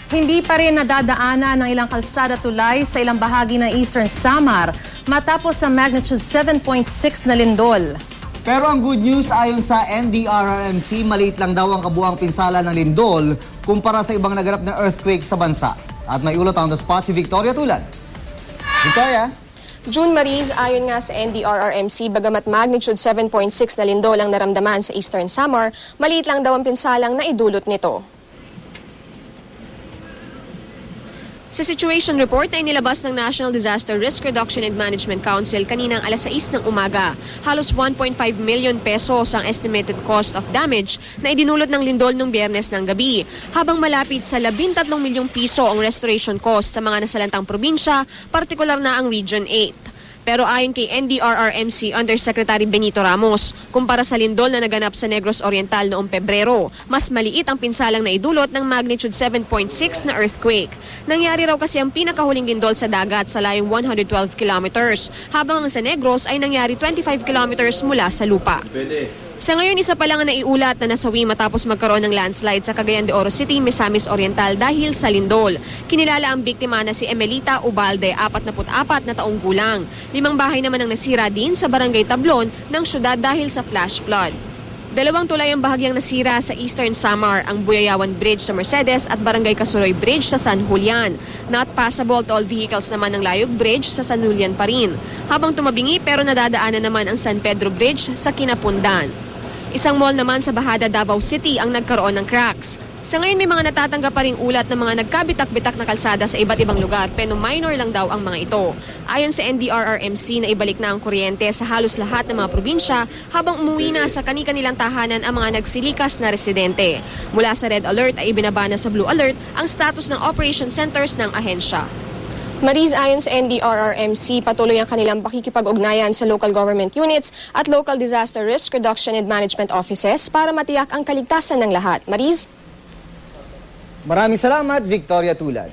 Hindi pa rin nadadaanan ng ilang kalsada tulay sa ilang bahagi ng Eastern Samar matapos sa magnitude 7.6 na lindol. Pero ang good news ayon sa NDRRMC, maliit lang daw ang kabuang pinsala ng lindol kumpara sa ibang naganap na earthquake sa bansa. At may ulat on the spot si Victoria Tulad. Victoria? June Mariz, ayon nga sa NDRRMC, bagamat magnitude 7.6 na lindol ang naramdaman sa Eastern Samar, maliit lang daw ang pinsalang naidulot nito. Sa situation report na inilabas ng National Disaster Risk Reduction and Management Council kaninang alas 6 ng umaga, halos 1.5 million pesos ang estimated cost of damage na idinulot ng lindol nung Biyernes ng gabi, habang malapit sa 13 milyong piso ang restoration cost sa mga nasalantang probinsya, partikular na ang Region 8. Pero ayon kay NDRRMC Undersecretary Benito Ramos, kumpara sa lindol na naganap sa Negros Oriental noong Pebrero, mas maliit ang pinsalang naidulot ng magnitude 7.6 na earthquake. Nangyari raw kasi ang pinakahuling lindol sa dagat sa layong 112 kilometers, habang ang sa Negros ay nangyari 25 kilometers mula sa lupa. Sa ngayon, isa pa lang ang naiulat na nasawi matapos magkaroon ng landslide sa Cagayan de Oro City, Misamis Oriental dahil sa lindol. Kinilala ang biktima na si Emelita Ubalde, 44 na taong gulang. 5 bahay naman ang nasira din sa Barangay Tablon ng syudad dahil sa flash flood. 2 tulay ang bahagyang nasira sa Eastern Samar, ang Buyayawan Bridge sa Mercedes at Barangay Kasuroy Bridge sa San Julian. Not passable to all vehicles naman ng Layog Bridge sa San Julian pa rin. Habang tumabingi pero nadadaanan naman ang San Pedro Bridge sa Kinapundan. Isang mall naman sa Bahada, Davao City ang nagkaroon ng cracks. Sa ngayon may mga natatanggap pa ring ulat ng mga nagkabitak-bitak na kalsada sa iba't ibang lugar pero minor lang daw ang mga ito. Ayon sa NDRRMC na ibalik na ang kuryente sa halos lahat ng mga probinsya habang umuwi na sa kani-kanilang tahanan ang mga nagsilikas na residente. Mula sa Red Alert ay ibinaba na sa Blue Alert ang status ng operation centers ng ahensya. Mariz, ayon sa NDRRMC, patuloy ang kanilang pakikipag-ugnayan sa local government units at local disaster risk reduction and management offices para matiyak ang kaligtasan ng lahat. Mariz? Maraming salamat, Victoria Tulad.